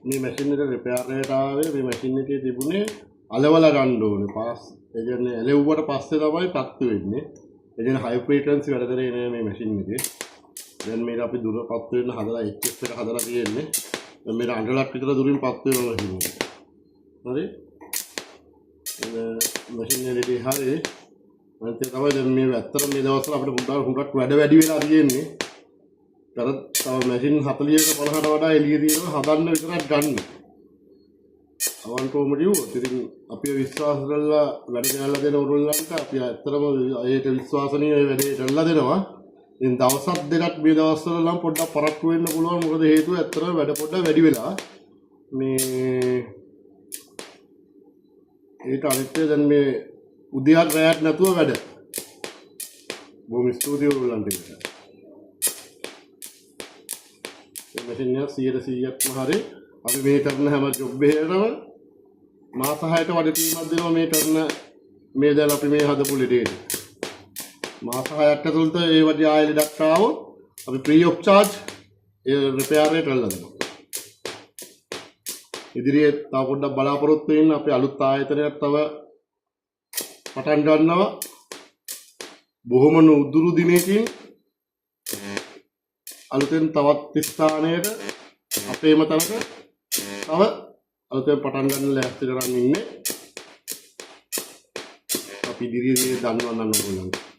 මේ මැෂින් එක රිපෙයාර් එකට ආවේ මේ මැෂින් එකේ තිබුණේ අලවලා ගන්න ඕනේ. පාස් ඒ කියන්නේ ඇලෙව්වට පස්සේ තමයි පත්තු වෙන්නේ. ඒ කියන්නේ හයි ෆ්‍රීකවන්සි වැඩ කරේ නෑ මේ මැෂින් එකේ. දැන් මේක අපි දුර පත් වෙන්න හදලා HF එක හදලා තියෙන්නේ. දැන් මේක අඬලක් විතර දුරින් පත් වෙනවා මැෂින් එක. හරි? මැෂින් එකේ හරි අනිත් එක තමයි දැන් මේ ඇත්තටම මේ දවස්වල අපිට හුඟක් වැඩ වැඩි වෙලා තියෙන්නේ. තව මැෂින් 40ක 50කට වඩා එළිය තියෙනවා හදන්න විතරක් ගන්න. අවන්කවම කිව්වොත් ඉතින් අපි විශ්වාස කරලා වැඩ කරලා දෙන උරුල්ලන්ට අපි ඇත්තටම ඒකට විශ්වාසනීය වැඩේ කරලා දෙනවා. ඉතින් දවසක් දෙකක් මේ දවස්වල නම් පොඩ්ඩක් පරක්කු වෙන්න පුළුවන්. මොකද හේතුව ඇත්තටම වැඩ පොඩ්ඩක් වැඩි වෙලා මේ ඒක අනිත් දැන් මේ උදයක් රැයක් නැතුව වැඩ. බොහොම ස්තුතියි උරුල්ලන්ට. මැෂින් එක 100%ක්ම හරි අපි මේ කරන හැම ජොබ් එකකටම මාස 6ට වඩ ටීමක් දෙනවා මේ කරන මේ දැන් අපි මේ හදපු ලෙඩේට. මාස 6ක් ඇතුළත ඒ වගේ ආයෙ ලෙඩක් ආවොත් අපි ෆ්‍රී ඔෆ් charge ඒ රිපෙයාර් එක කරලා දෙනවා. ඉදිරියේ තව පොඩ්ඩක් බලාපොරොත්තු වෙන්න අපි අලුත් ආයතනයක් තව පටන් ගන්නවා. බොහොම උදුරු දිනකින් අලුතෙන් තවත් ස්ථානයක අපේම තනක තව අලුතෙන් පටන් ගන්න ලෑස්ති කරන් ඉන්නේ. අපි ඉදිරියේ දන්වන්න ඕනනම්